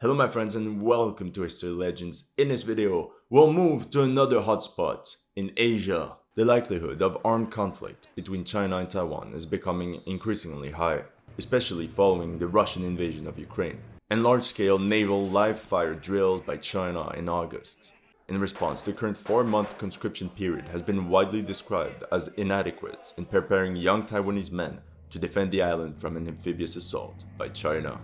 Hello my friends and welcome to History Legends. In this video, we'll move to another hotspot in Asia. The likelihood of armed conflict between China and Taiwan is becoming increasingly high, especially following the Russian invasion of Ukraine and large-scale naval live-fire drills by China in August. In response, the current 4-month conscription period has been widely described as inadequate in preparing young Taiwanese men to defend the island from an amphibious assault by China.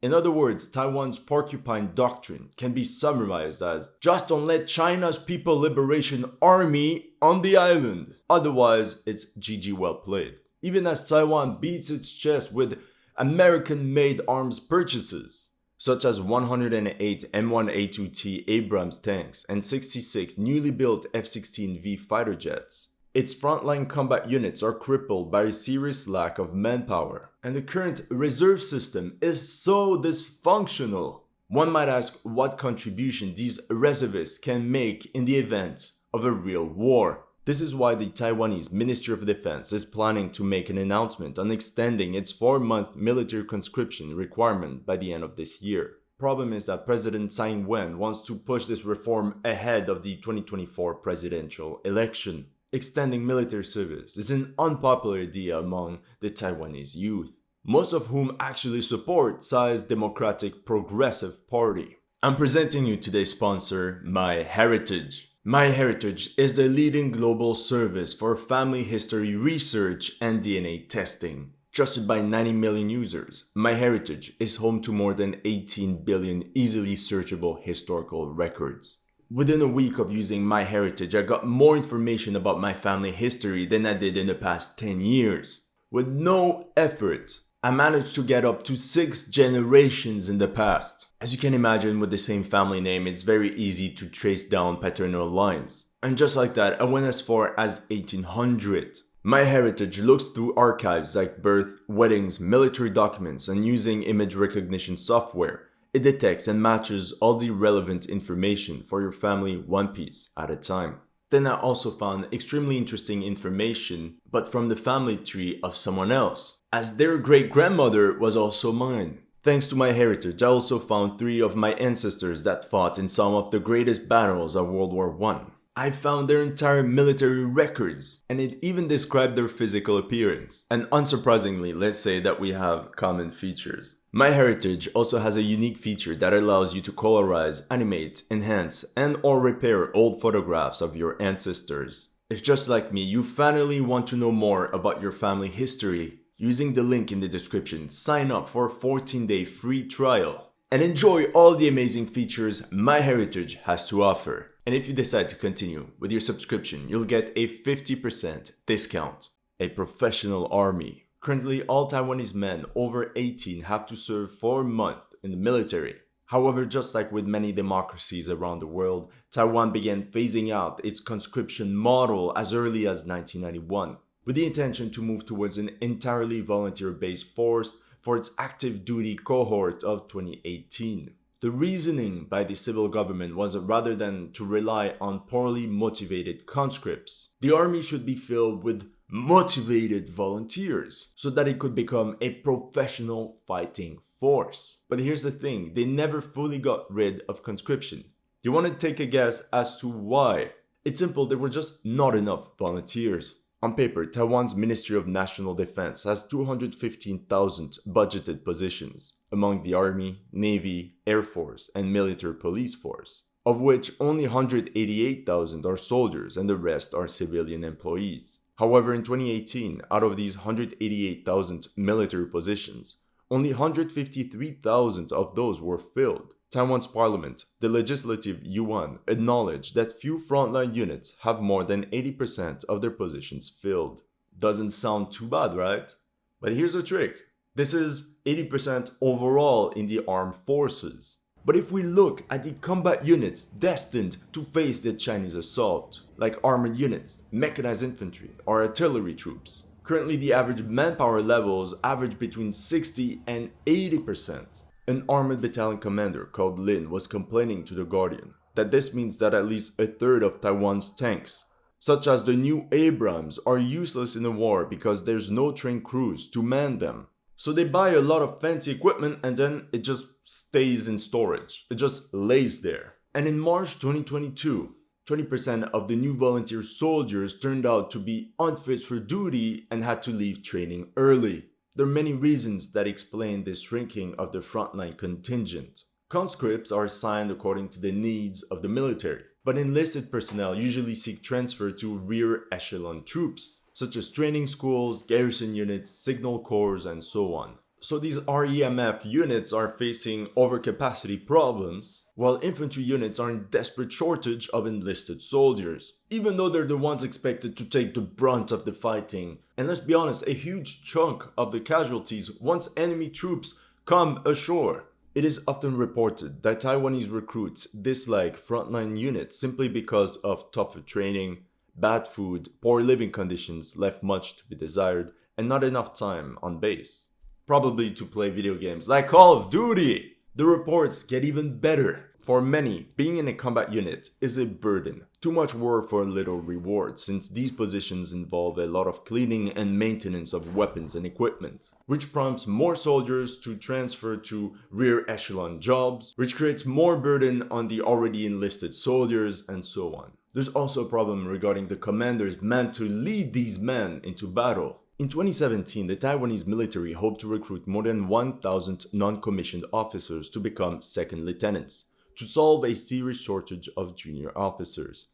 In other words, Taiwan's porcupine doctrine can be summarized as just don't let China's People Liberation Army on the island. Otherwise, it's GG well played. Even as Taiwan beats its chest with American-made arms purchases, such as 108 M1A2T Abrams tanks and 66 newly built F-16V fighter jets, its frontline combat units are crippled by a serious lack of manpower, and the current reserve system is so dysfunctional. One might ask what contribution these reservists can make in the event of a real war. This is why the Taiwanese Ministry of Defense is planning to make an announcement on extending its 4-month military conscription requirement by the end of this year. Problem is that President Tsai Ing-wen wants to push this reform ahead of the 2024 presidential election. Extending military service is an unpopular idea among the Taiwanese youth, most of whom actually support Tsai's Democratic Progressive Party. I'm presenting you today's sponsor, MyHeritage. MyHeritage is the leading global service for family history research and DNA testing. Trusted by 90 million users, MyHeritage is home to more than 18 billion easily searchable historical records. Within a week of using MyHeritage, I got more information about my family history than I did in the past 10 years. With no effort, I managed to get up to 6 generations in the past. As you can imagine, with the same family name, it's very easy to trace down paternal lines. And just like that, I went as far as 1800. MyHeritage looks through archives like birth, weddings, military documents, and using image recognition software, it detects and matches all the relevant information for your family one piece at a time. Then I also found extremely interesting information, but from the family tree of someone else, as their great-grandmother was also mine. Thanks to MyHeritage, I also found 3 of my ancestors that fought in some of the greatest battles of World War I. I found their entire military records, and it even described their physical appearance. And unsurprisingly, let's say that we have common features. MyHeritage also has a unique feature that allows you to colorize, animate, enhance, and or repair old photographs of your ancestors. If just like me, you finally want to know more about your family history, using the link in the description, sign up for a 14-day free trial and enjoy all the amazing features MyHeritage has to offer. And if you decide to continue with your subscription, you'll get a 50% discount. A professional army. Currently, all Taiwanese men over 18 have to serve 4 months in the military. However, just like with many democracies around the world, Taiwan began phasing out its conscription model as early as 1991, with the intention to move towards an entirely volunteer-based force for its active duty cohort of 2018. The reasoning by the civil government was that rather than to rely on poorly motivated conscripts, the army should be filled with motivated volunteers so that it could become a professional fighting force. But here's the thing, they never fully got rid of conscription. Do you want to take a guess as to why? It's simple, there were just not enough volunteers. On paper, Taiwan's Ministry of National Defense has 215,000 budgeted positions among the Army, Navy, Air Force, and Military Police Force, of which only 188,000 are soldiers and the rest are civilian employees. However, in 2018, out of these 188,000 military positions, only 153,000 of those were filled. Taiwan's parliament, the legislative yuan, acknowledged that few frontline units have more than 80% of their positions filled. Doesn't sound too bad, right? But here's the trick. This is 80% overall in the armed forces. But if we look at the combat units destined to face the Chinese assault, like armored units, mechanized infantry, or artillery troops, currently the average manpower levels average between 60 and 80%. An armored battalion commander called Lin was complaining to The Guardian that this means that at least a third of Taiwan's tanks, such as the new Abrams, are useless in a war because there's no trained crews to man them. So they buy a lot of fancy equipment and then it just stays in storage. It just lays there. And in March 2022, 20% of the new volunteer soldiers turned out to be unfit for duty and had to leave training early. There are many reasons that explain this shrinking of the frontline contingent. Conscripts are assigned according to the needs of the military, but enlisted personnel usually seek transfer to rear echelon troops, such as training schools, garrison units, signal corps, and so on. So these REMF units are facing overcapacity problems, while infantry units are in desperate shortage of enlisted soldiers, even though they're the ones expected to take the brunt of the fighting. And let's be honest, a huge chunk of the casualties once enemy troops come ashore. It is often reported that Taiwanese recruits dislike frontline units simply because of tougher training, bad food, poor living conditions left much to be desired, and not enough time on base. Probably to play video games like Call of Duty. The reports get even better. For many, being in a combat unit is a burden. Too much work for little reward, since these positions involve a lot of cleaning and maintenance of weapons and equipment, which prompts more soldiers to transfer to rear echelon jobs, which creates more burden on the already enlisted soldiers, and so on. There's also a problem regarding the commanders meant to lead these men into battle. In 2017, the Taiwanese military hoped to recruit more than 1,000 non-commissioned officers to become second lieutenants, to solve a serious shortage of junior officers.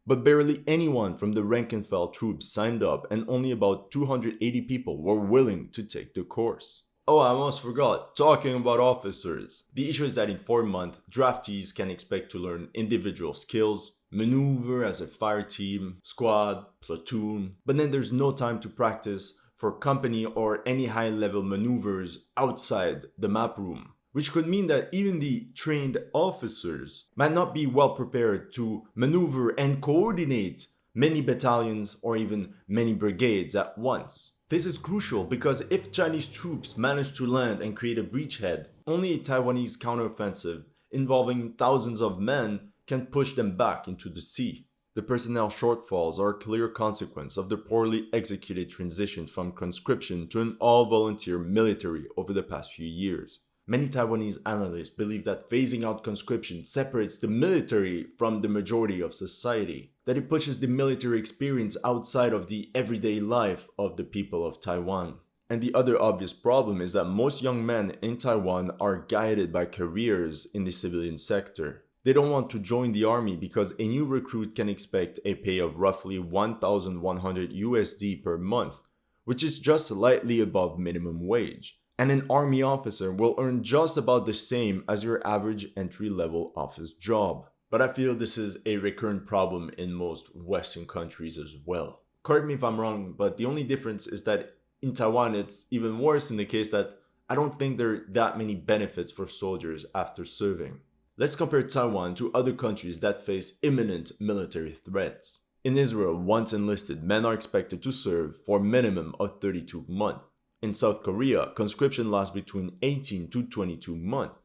But barely anyone from the rank-and-file troops signed up, and only about 280 people were willing to take the course. Oh, I almost forgot, talking about officers. The issue is that in 4 months, draftees can expect to learn individual skills, maneuver as a fire team, squad, platoon, but then there's no time to practice for company or any high-level maneuvers outside the map room, which could mean that even the trained officers might not be well prepared to maneuver and coordinate many battalions or even many brigades at once. This is crucial because if Chinese troops manage to land and create a breachhead, only a Taiwanese counteroffensive involving thousands of men can push them back into the sea. The personnel shortfalls are a clear consequence of the poorly executed transition from conscription to an all-volunteer military over the past few years. Many Taiwanese analysts believe that phasing out conscription separates the military from the majority of society, that it pushes the military experience outside of the everyday life of the people of Taiwan. And the other obvious problem is that most young men in Taiwan are guided by careers in the civilian sector. They don't want to join the army because a new recruit can expect a pay of roughly 1,100 USD per month, which is just slightly above minimum wage. And an army officer will earn just about the same as your average entry-level office job. But I feel this is a recurrent problem in most Western countries as well. Correct me if I'm wrong, but the only difference is that in Taiwan it's even worse in the case that I don't think there are that many benefits for soldiers after serving. Let's compare Taiwan to other countries that face imminent military threats. In Israel, once enlisted, men are expected to serve for a minimum of 32 months. In South Korea, conscription lasts between 18 to 22 months,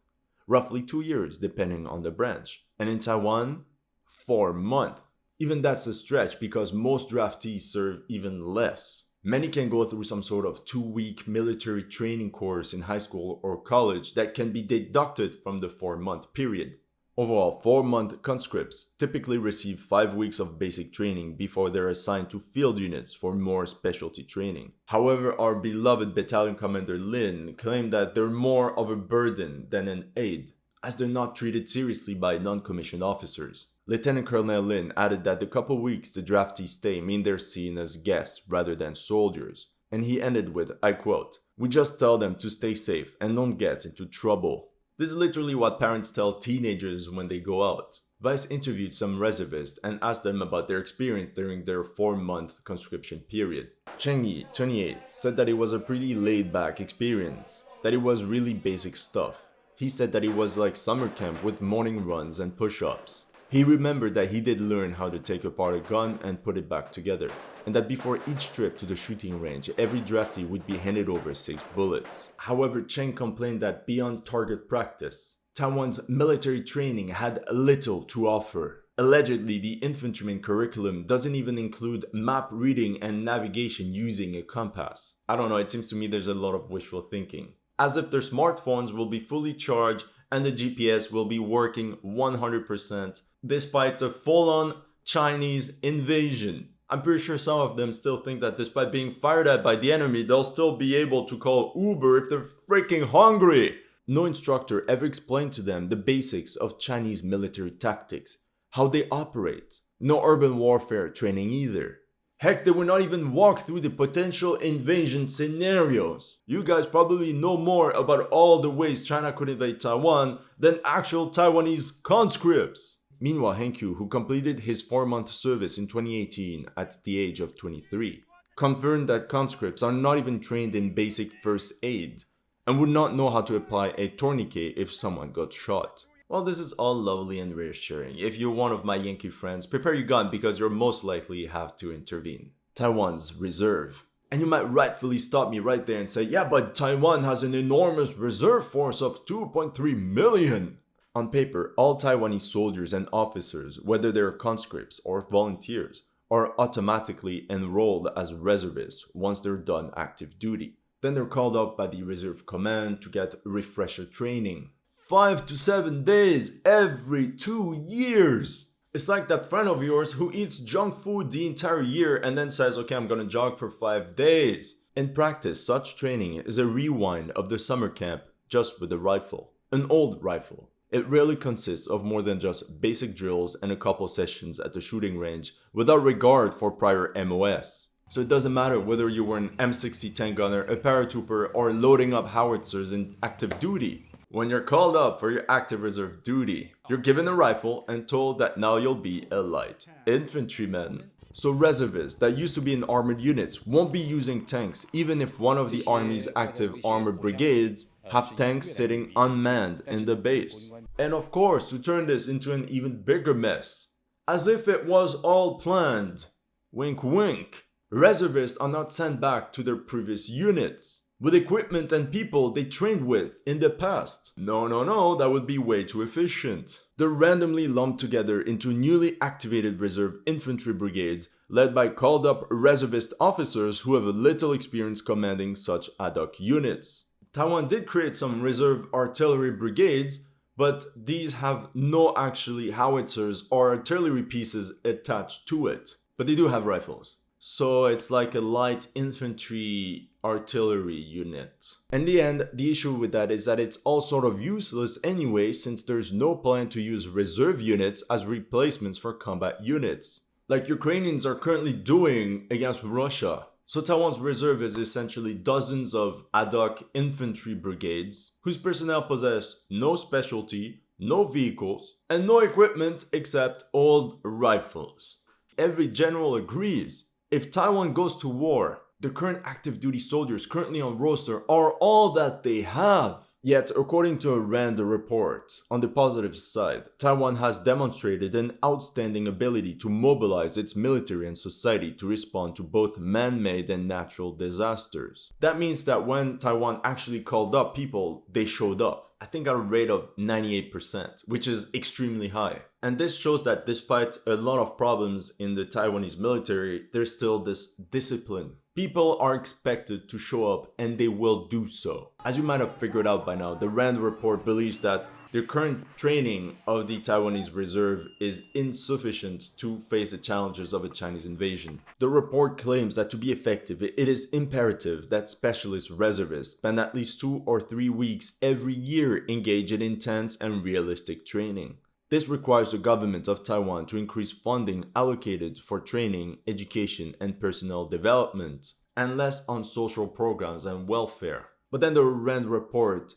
roughly 2 years depending on the branch. And in Taiwan, 4 months. Even that's a stretch because most draftees serve even less. Many can go through some sort of 2-week military training course in high school or college that can be deducted from the 4-month period. Overall, 4-month conscripts typically receive 5 weeks of basic training before they're assigned to field units for more specialty training. However, our beloved battalion commander Lin claimed that they're more of a burden than an aid, as they're not treated seriously by non-commissioned officers. Lieutenant Colonel Lin added that the couple weeks the draftees stay mean they're seen as guests rather than soldiers. And he ended with, I quote, "We just tell them to stay safe and don't get into trouble." This is literally what parents tell teenagers when they go out. Vice interviewed some reservists and asked them about their experience during their 4-month conscription period. Cheng Yi, 28, said that it was a pretty laid-back experience, that it was really basic stuff. He said that it was like summer camp with morning runs and push-ups. He remembered that he did learn how to take apart a gun and put it back together, and that before each trip to the shooting range, every draftee would be handed over 6 bullets. However, Cheng complained that beyond target practice, Taiwan's military training had little to offer. Allegedly, the infantryman curriculum doesn't even include map reading and navigation using a compass. I don't know, it seems to me there's a lot of wishful thinking. As if their smartphones will be fully charged and the GPS will be working 100% despite a full-on Chinese invasion. I'm pretty sure some of them still think that despite being fired at by the enemy, they'll still be able to call Uber if they're freaking hungry. No instructor ever explained to them the basics of Chinese military tactics, how they operate. No urban warfare training either. Heck, they would not even walk through the potential invasion scenarios. You guys probably know more about all the ways China could invade Taiwan than actual Taiwanese conscripts. Meanwhile, Henkyu, who completed his 4-month service in 2018 at the age of 23, confirmed that conscripts are not even trained in basic first aid and would not know how to apply a tourniquet if someone got shot. Well, this is all lovely and reassuring. If you're one of my Yankee friends, prepare your gun because you'll most likely have to intervene. Taiwan's reserve. And you might rightfully stop me right there and say, yeah, but Taiwan has an enormous reserve force of 2.3 million. On paper, all Taiwanese soldiers and officers, whether they're conscripts or volunteers, are automatically enrolled as reservists once they're done active duty. Then they're called up by the reserve command to get refresher training. 5 to 7 days every 2 years. It's like that friend of yours who eats junk food the entire year and then says, okay, I'm gonna jog for 5 days. In practice, such training is a rewind of the summer camp just with a rifle. An old rifle. It rarely consists of more than just basic drills and a couple sessions at the shooting range without regard for prior MOS. So it doesn't matter whether you were an M60 tank gunner, a paratrooper, or loading up howitzers in active duty. When you're called up for your active reserve duty, you're given a rifle and told that now you'll be a light infantryman. So reservists that used to be in armored units won't be using tanks even if one of the army's active armored brigades have tanks sitting unmanned in the base. And of course, to turn this into an even bigger mess, as if it was all planned, wink wink, reservists are not sent back to their previous units with equipment and people they trained with in the past. No, that would be way too efficient. They're randomly lumped together into newly activated reserve infantry brigades led by called up reservist officers who have a little experience commanding such ad hoc units. Taiwan did create some reserve artillery brigades, but these have no actually howitzers or artillery pieces attached to it. But they do have rifles. So it's like a light infantry artillery unit. In the end, the issue with that is that it's all sort of useless anyway since there's no plan to use reserve units as replacements for combat units, like Ukrainians are currently doing against Russia. So Taiwan's reserve is essentially dozens of ad hoc infantry brigades whose personnel possess no specialty, no vehicles, and no equipment except old rifles. Every general agrees, if Taiwan goes to war, the current active duty soldiers currently on roster are all that they have. Yet, according to a RAND report, on the positive side, Taiwan has demonstrated an outstanding ability to mobilize its military and society to respond to both man-made and natural disasters. That means that when Taiwan actually called up people, they showed up. I think at a rate of 98%, which is extremely high. And this shows that despite a lot of problems in the Taiwanese military, there's still this discipline. People are expected to show up and they will do so. As you might have figured out by now, the RAND report believes that the current training of the Taiwanese reserve is insufficient to face the challenges of a Chinese invasion. The report claims that to be effective, it is imperative that specialist reservists spend at least 2 or 3 weeks every year engaged in intense and realistic training. This requires the government of Taiwan to increase funding allocated for training, education, and personnel development, and less on social programs and welfare. But then the RAND report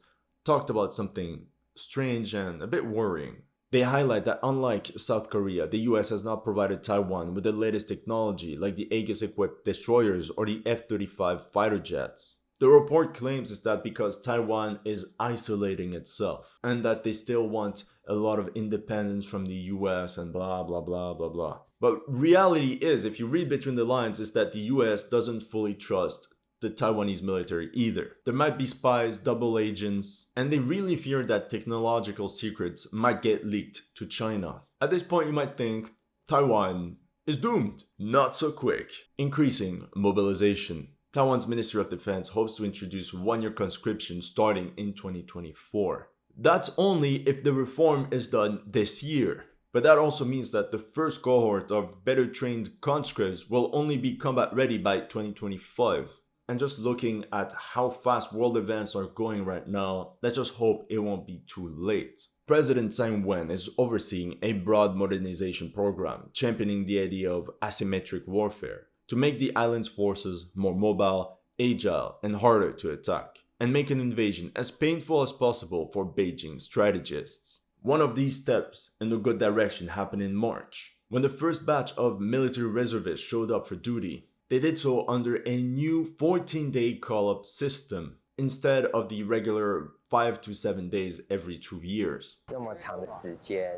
talked about something strange and a bit worrying. They highlight that unlike South Korea, the US has not provided Taiwan with the latest technology like the Aegis-equipped destroyers or the F-35 fighter jets. The report claims is that because Taiwan is isolating itself and that they still want a lot of independence from the US and blah blah blah blah blah. But reality is, if you read between the lines, is that the US doesn't fully trust the Taiwanese military either. There might be spies, double agents, and they really fear that technological secrets might get leaked to China. At this point, you might think Taiwan is doomed. Not so quick. Increasing mobilization. Taiwan's Ministry of Defense hopes to introduce one-year conscription starting in 2024. That's only if the reform is done this year. But that also means that the first cohort of better trained conscripts will only be combat ready by 2025. And just looking at how fast world events are going right now, let's just hope it won't be too late. President Taiwan is overseeing a broad modernization program, championing the idea of asymmetric warfare to make the island's forces more mobile, agile, and harder to attack, and make an invasion as painful as possible for Beijing strategists. One of these steps in the good direction happened in March, when the first batch of military reservists showed up for duty. They did so under a new 14-day call-up system, instead of the regular 5 to 7 days every 2 years.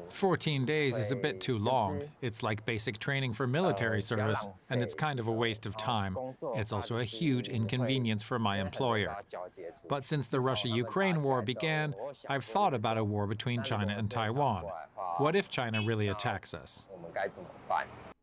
14 days is a bit too long. It's like basic training for military service, and it's kind of a waste of time. It's also a huge inconvenience for my employer. But since the Russia-Ukraine war began, I've thought about a war between China and Taiwan. What if China really attacks us?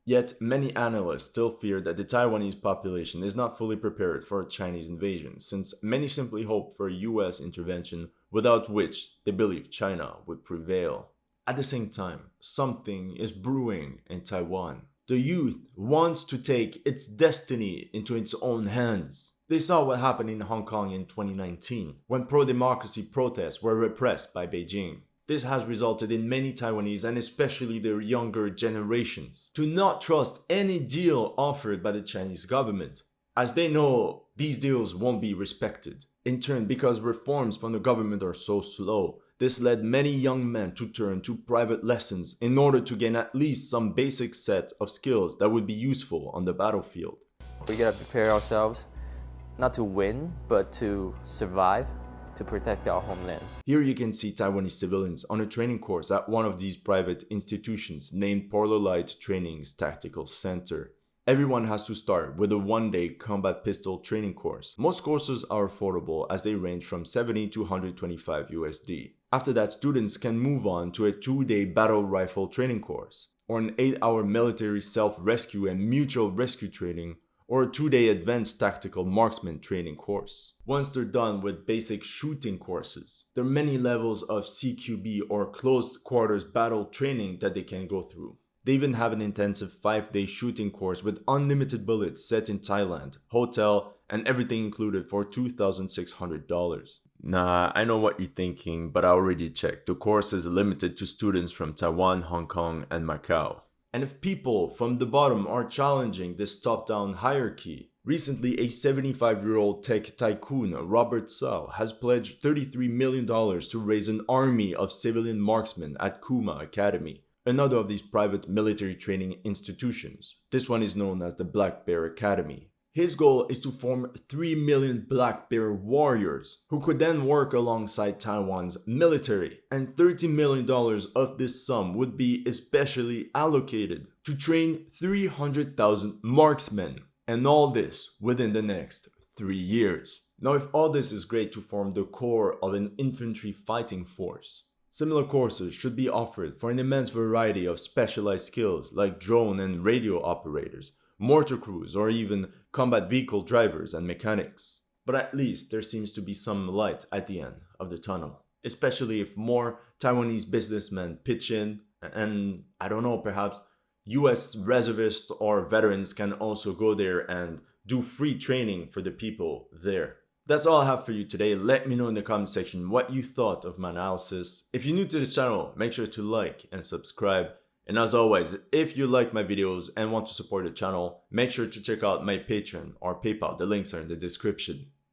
Yet, many analysts still fear that the Taiwanese population is not fully prepared for a Chinese invasion, since many simply hope for a US intervention without which they believe China would prevail. At the same time, something is brewing in Taiwan. The youth wants to take its destiny into its own hands. They saw what happened in Hong Kong in 2019, when pro-democracy protests were repressed by Beijing. This has resulted in many Taiwanese, and especially their younger generations, to not trust any deal offered by the Chinese government, as they know these deals won't be respected. In turn, because reforms from the government are so slow, this led many young men to turn to private lessons in order to gain at least some basic set of skills that would be useful on the battlefield. We gotta prepare ourselves, not to win, but to survive, to protect our homeland. Here you can see Taiwanese civilians on a training course at one of these private institutions named Polar Light Training's Tactical Center. Everyone has to start with a one-day combat pistol training course. Most courses are affordable as they range from 70 to 125 USD. After that, students can move on to a 2-day battle rifle training course, or an 8-hour military self-rescue and mutual rescue training, or a 2-day advanced tactical marksman training course. Once they're done with basic shooting courses, there are many levels of CQB or closed quarters battle training that they can go through. They even have an intensive 5-day shooting course with unlimited bullets set in Thailand, hotel, and everything included for $2,600. Nah, I know what you're thinking, but I already checked. The course is limited to students from Taiwan, Hong Kong, and Macau. And if people from the bottom are challenging this top-down hierarchy, recently a 75-year-old tech tycoon, Robert Tsao, has pledged $33 million to raise an army of civilian marksmen at Kuma Academy, another of these private military training institutions. This one is known as the Black Bear Academy. His goal is to form 3 million Black Bear warriors who could then work alongside Taiwan's military, and $30 million of this sum would be especially allocated to train 300,000 marksmen, and all this within the next 3 years. Now, if all this is great to form the core of an infantry fighting force, similar courses should be offered for an immense variety of specialized skills like drone and radio operators, mortar crews, or even combat vehicle drivers and mechanics. But at least there seems to be some light at the end of the tunnel, especially if more Taiwanese businessmen pitch in, and I don't know, perhaps US reservists or veterans can also go there and do free training for the people there. That's all I have for you today. Let me know in the comment section what you thought of my analysis. If you're new to this channel, make sure to like and subscribe. And as always, if you like my videos and want to support the channel, make sure to check out my Patreon or PayPal. The links are in the description.